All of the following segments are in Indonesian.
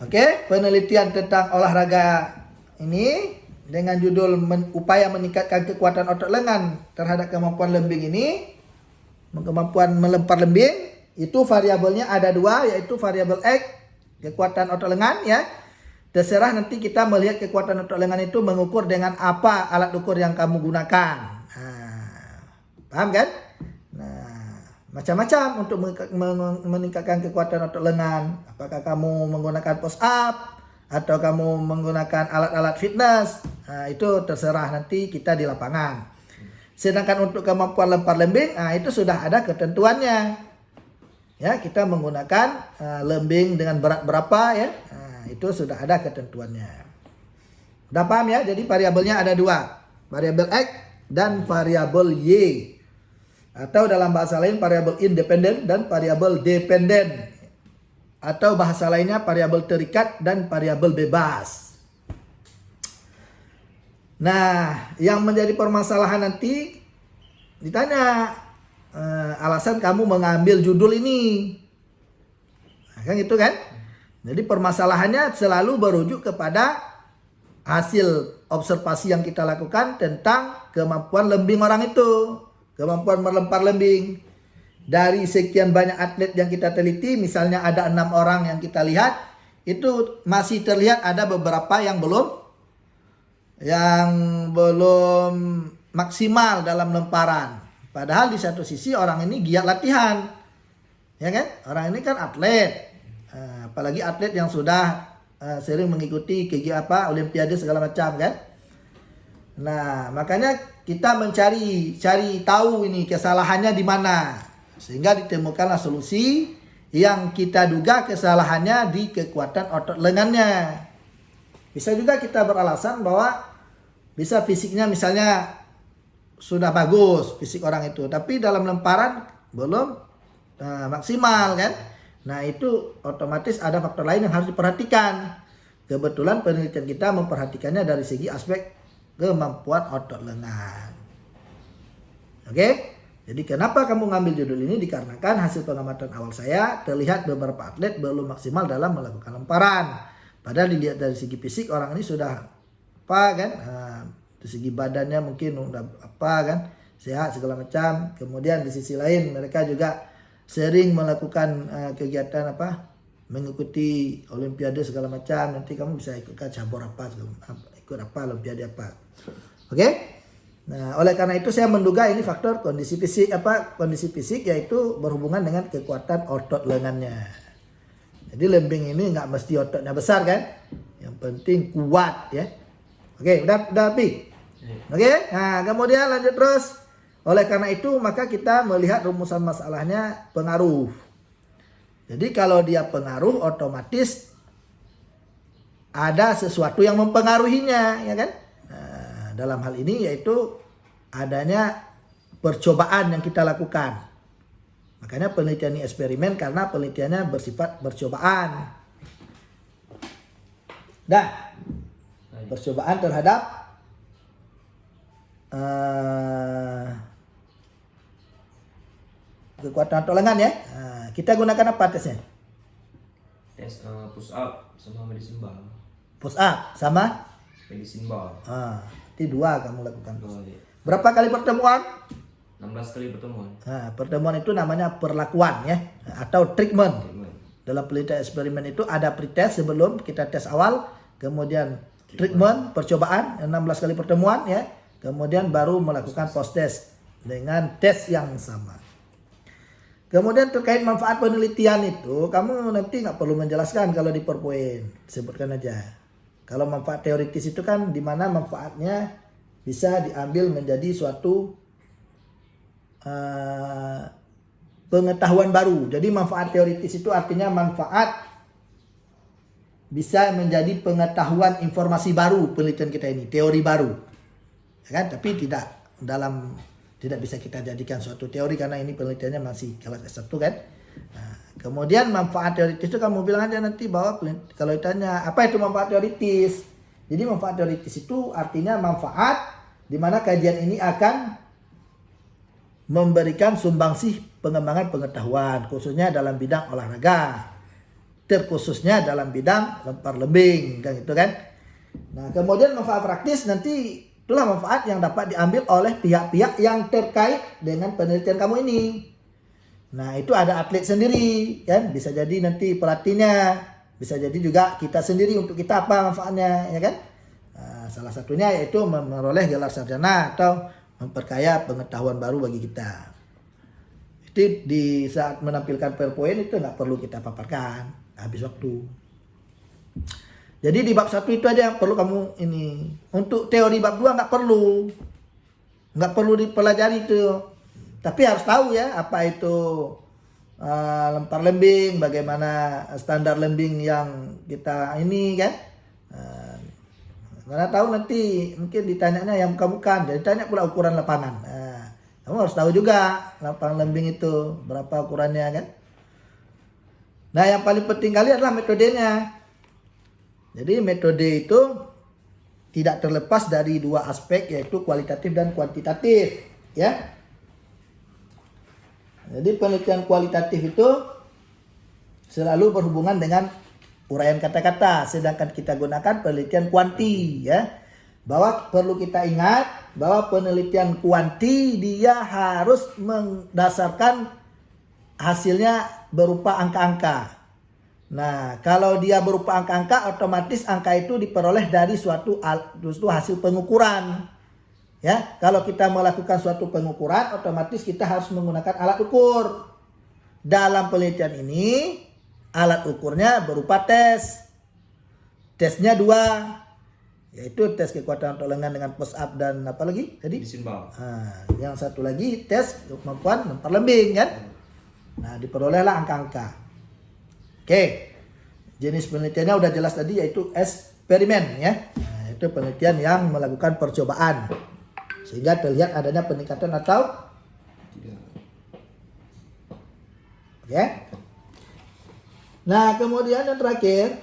Oke, penelitian tentang olahraga ini dengan judul upaya meningkatkan kekuatan otot lengan terhadap kemampuan lembing ini, kemampuan melempar lembing, itu variabelnya ada dua, yaitu variabel X, kekuatan otot lengan ya. Terserah nanti kita melihat kekuatan otot lengan itu mengukur dengan apa alat ukur yang kamu gunakan. Paham kan? Nah, macam-macam untuk meningkatkan kekuatan otot lengan. Apakah kamu menggunakan push up atau kamu menggunakan alat-alat fitness? Nah, itu terserah nanti kita di lapangan. Sedangkan untuk kemampuan lempar lembing, itu sudah ada ketentuannya. Ya, kita menggunakan lembing dengan berat berapa ya? Itu sudah ada ketentuannya. Udah paham ya? Jadi variabelnya ada dua, variabel X dan variabel Y. Atau dalam bahasa lain variabel independen dan variabel dependen. Atau bahasa lainnya variabel terikat dan variabel bebas. Nah, yang menjadi permasalahan nanti ditanya alasan kamu mengambil judul ini. Nah, kan gitu kan? Jadi permasalahannya selalu berujuk kepada hasil observasi yang kita lakukan tentang kemampuan lembing orang itu. Kemampuan melempar lembing. Dari sekian banyak atlet yang kita teliti, misalnya ada 6 orang yang kita lihat, itu masih terlihat ada beberapa yang belum maksimal dalam lemparan. Padahal di satu sisi orang ini giat latihan. Ya kan? Orang ini kan atlet. Apalagi atlet yang sudah sering mengikuti olimpiade segala macam kan. Nah, makanya kita cari tahu ini kesalahannya di mana, sehingga ditemukanlah solusi yang kita duga kesalahannya di kekuatan otot lengannya. Bisa juga kita beralasan bahwa bisa fisiknya misalnya sudah bagus fisik orang itu, tapi dalam lemparan belum maksimal kan. Nah, itu otomatis ada faktor lain yang harus diperhatikan. Kebetulan penelitian kita memperhatikannya dari segi aspek kemampuan otot lengan. Oke? Jadi kenapa kamu ngambil judul ini? Dikarenakan hasil pengamatan awal saya terlihat beberapa atlet belum maksimal dalam melakukan lemparan. Padahal dilihat dari segi fisik orang ini sudah dari segi badannya mungkin udah sehat segala macam. Kemudian di sisi lain mereka juga sering melakukan kegiatan mengikuti olimpiade segala macam. Nanti kamu bisa ikutkan cabur olimpiade apa. Oke? Nah, oleh karena itu saya menduga ini faktor kondisi fisik yaitu berhubungan dengan kekuatan otot lengannya. Jadi lembing ini nggak mesti ototnya besar kan? Yang penting kuat ya. Oke, udah Pi. Oke? Nah, kemudian lanjut terus. Oleh karena itu maka kita melihat rumusan masalahnya pengaruh. Jadi kalau dia pengaruh otomatis ada sesuatu yang mempengaruhinya ya kan? Nah, dalam hal ini yaitu adanya percobaan yang kita lakukan. Makanya penelitian ini eksperimen karena penelitiannya bersifat percobaan. Percobaan terhadap kekuatan otot lengan ya. Nah, kita gunakan apa tesnya? Tes push up sama medicine ball. Push up sama Medicine ball. Nanti 2 kamu lakukan. Boleh. Berapa kali pertemuan? 16 kali pertemuan. Nah, pertemuan itu namanya perlakuan ya, atau treatment. Dalam penelitian eksperimen itu ada pretest sebelum kita tes awal, kemudian treatment, percobaan 16 kali pertemuan ya, kemudian baru melakukan post test dengan tes yang sama. Kemudian terkait manfaat penelitian itu, kamu nanti nggak perlu menjelaskan kalau di PowerPoint, sebutkan aja. Kalau manfaat teoritis itu kan di mana manfaatnya bisa diambil menjadi suatu pengetahuan baru. Jadi manfaat teoritis itu artinya manfaat bisa menjadi pengetahuan informasi baru penelitian kita ini, teori baru. Ya kan? Tapi tidak bisa kita jadikan suatu teori karena ini penelitiannya masih kelas S1 kan. Nah, kemudian manfaat teoritis itu kamu bilang aja nanti bahwa kalau ditanya apa itu manfaat teoritis. Jadi manfaat teoritis itu artinya manfaat di mana kajian ini akan memberikan sumbangsih pengembangan pengetahuan khususnya dalam bidang olahraga. terkhususnya dalam bidang lempar lembing kan gitu kan. Nah, kemudian manfaat praktis nanti itulah manfaat yang dapat diambil oleh pihak-pihak yang terkait dengan penelitian kamu ini. Nah, itu ada atlet sendiri kan, bisa jadi nanti pelatihnya, bisa jadi juga kita sendiri untuk kita apa manfaatnya ya kan. Nah, salah satunya yaitu memperoleh gelar sarjana atau memperkaya pengetahuan baru bagi kita. Itu di saat menampilkan PowerPoint itu nggak perlu kita paparkan, habis waktu. Jadi di bab 1 itu aja yang perlu kamu ini. Untuk teori bab 2 nggak perlu dipelajari itu. Tapi harus tahu ya apa itu lempar lembing, bagaimana standar lembing yang kita ini kan. Karena tahu nanti mungkin ditanyanya yang bukan, jadi tanya pula ukuran lapangan. Kamu harus tahu juga lapangan lembing itu berapa ukurannya kan. Nah, yang paling penting kali adalah metodenya. Jadi metode itu tidak terlepas dari dua aspek, yaitu kualitatif dan kuantitatif ya. Jadi penelitian kualitatif itu selalu berhubungan dengan uraian kata-kata, sedangkan kita gunakan penelitian kuanti ya. Bahwa perlu kita ingat bahwa penelitian kuanti dia harus mendasarkan hasilnya berupa angka-angka. Nah, kalau dia berupa angka-angka, otomatis angka itu diperoleh dari suatu hasil pengukuran. Ya, kalau kita melakukan suatu pengukuran, otomatis kita harus menggunakan alat ukur. Dalam penelitian ini, alat ukurnya berupa tes. Tesnya 2. Yaitu tes kekuatan otot lengan dengan push up dan apa lagi tadi? Disimbang. Yang satu lagi tes kemampuan lempar lembing kan. Nah, diperolehlah angka-angka. Oke. Jenis penelitiannya udah jelas tadi, yaitu eksperimen ya. Nah, itu penelitian yang melakukan percobaan sehingga terlihat adanya peningkatan atau Tidak. oke. Nah, kemudian yang terakhir,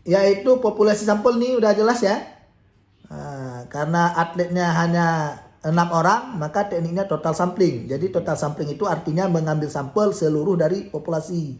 yaitu populasi sampel nih udah jelas ya. Karena atletnya hanya 6 orang, maka tekniknya total sampling. Jadi total sampling itu artinya mengambil sampel seluruh dari populasi.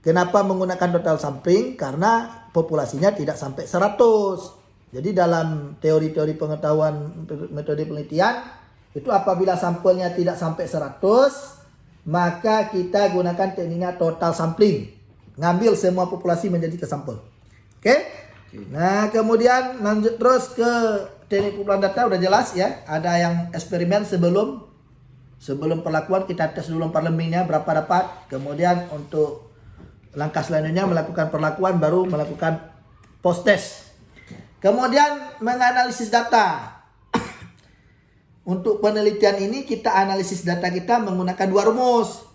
Kenapa menggunakan total sampling? Karena populasinya tidak sampai 100. Jadi dalam teori-teori pengetahuan metode penelitian, itu apabila sampelnya tidak sampai 100, maka kita gunakan tekniknya total sampling. Ngambil semua populasi menjadi kesampel. Oke? Nah, kemudian lanjut terus ke teknik pengumpulan data udah jelas ya. Ada yang eksperimen sebelum perlakuan kita tes dulu lempar lembingnya berapa dapat. Kemudian untuk langkah selanjutnya melakukan perlakuan, baru melakukan post test. Kemudian menganalisis data. Untuk penelitian ini kita analisis data kita menggunakan 2 rumus.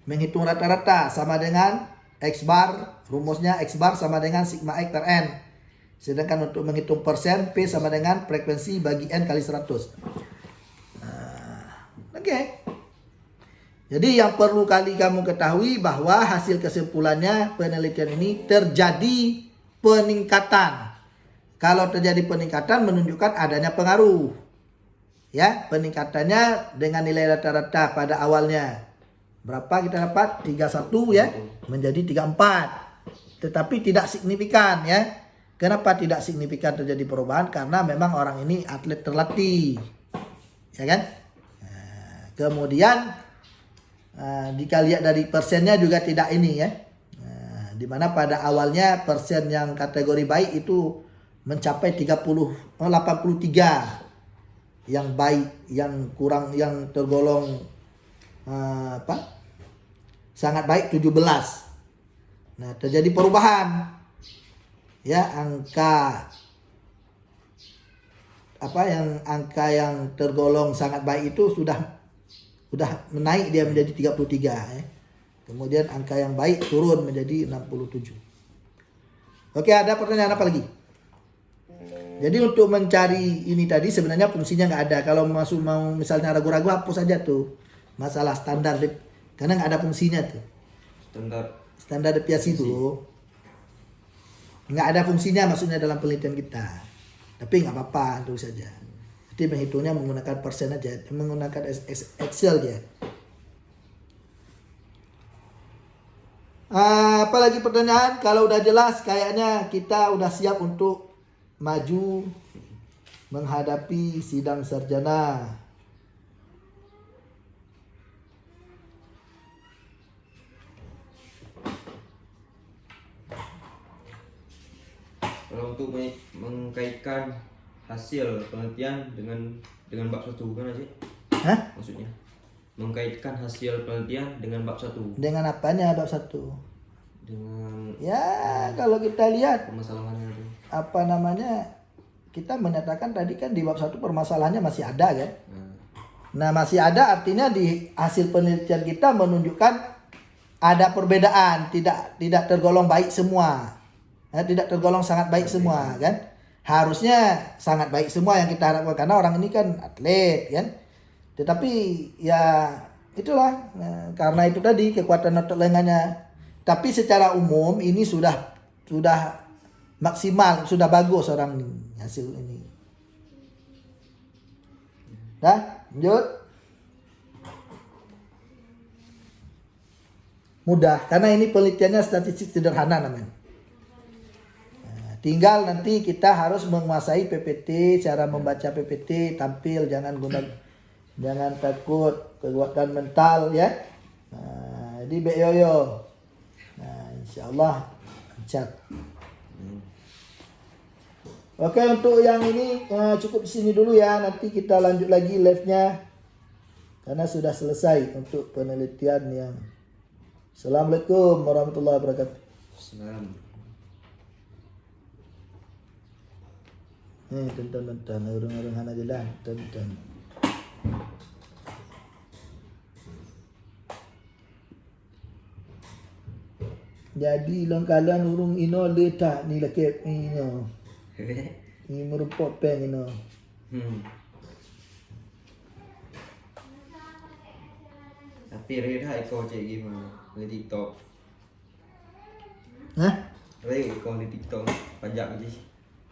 Menghitung rata-rata sama dengan X bar, rumusnya X bar sama dengan sigma X per N. Sedangkan untuk menghitung persen, P sama dengan frekuensi bagi N kali 100. Oke. Jadi yang perlu kali kamu ketahui bahwa hasil kesimpulannya penelitian ini terjadi peningkatan. Kalau terjadi peningkatan menunjukkan adanya pengaruh. Ya, peningkatannya dengan nilai rata-rata pada awalnya. Berapa kita dapat? 31 ya, menjadi 34. Tetapi tidak signifikan ya. Kenapa tidak signifikan terjadi perubahan? Karena memang orang ini atlet terlatih. Ya kan? Nah, kemudian jika lihat dari persennya juga tidak ini ya. Nah, dimana pada awalnya persen yang kategori baik itu mencapai 83. Yang baik, yang kurang, yang tergolong sangat baik 17. Nah, terjadi perubahan. Ya, angka yang tergolong sangat baik itu sudah menaik dia menjadi 33 ya. Kemudian angka yang baik turun menjadi 67. Oke, ada pertanyaan apa lagi? Jadi untuk mencari ini tadi sebenarnya fungsinya nggak ada. Kalau mau misalnya ragu-ragu, hapus aja tuh masalah standar, karena nggak ada fungsinya tuh. Standar deviasi itu. Nggak ada fungsinya maksudnya dalam penelitian kita. Tapi nggak apa-apa, terus saja. Jadi menghitungnya menggunakan persen aja, menggunakan Excel aja. Apalagi pertanyaan? Kalau udah jelas, kayaknya kita udah siap untuk maju menghadapi sidang sarjana. Kalau untuk mengkaitkan hasil penelitian dengan bab 1 gimana sih? Hah? Maksudnya mengkaitkan hasil penelitian dengan bab 1 Dengan apanya bab 1? dengan Ya, kalau kita lihat permasalahannya itu. apa namanya, kita menyatakan tadi kan di bab 1 permasalahannya masih ada kan. Nah masih ada artinya di hasil penelitian kita menunjukkan ada perbedaan, tidak tergolong baik semua. Tidak tergolong sangat baik semua kan. Harusnya sangat baik semua yang kita harapkan karena orang ini kan atlet kan. Tetapi ya itulah, karena itu tadi kekuatan otot lengannya. Tapi secara umum ini sudah maksimal, sudah bagus orang ini, hasil ini. Dah, lanjut. Mudah, karena ini penelitiannya statistik sederhana namanya. Nah, tinggal nanti kita harus menguasai PPT, cara membaca PPT, tampil, jangan takut, kekuatan mental ya. Nah, jadi Bek Yoyo. Nah, insyaallah lancar. Oke, untuk yang ini cukup di sini dulu ya. Nanti kita lanjut lagi live-nya karena sudah selesai untuk penelitian yang. Assalamualaikum warahmatullahi wabarakatuh. Salam. Tonton urung-urung hana jalan, tonton. Jadi longkalan urung ino letak ni lekep ino. Ini merupakan peng ino. Tapi Reda ikut cek gimana di TikTok. Hah? Reda ikut di TikTok pajak aja.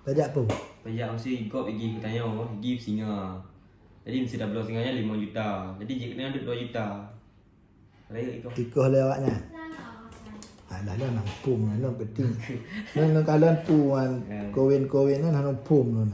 Pajak apa? Pajak mesti ikut pergi tanya pergi singa. Jadi mesti double singanya 5 juta. Jadi jika ada 2 juta. Reda ikut. Ikoh lewatnya. Alah lah nampung lah, penting. Nang kalian puan, kawin-kawin kan nampung lah.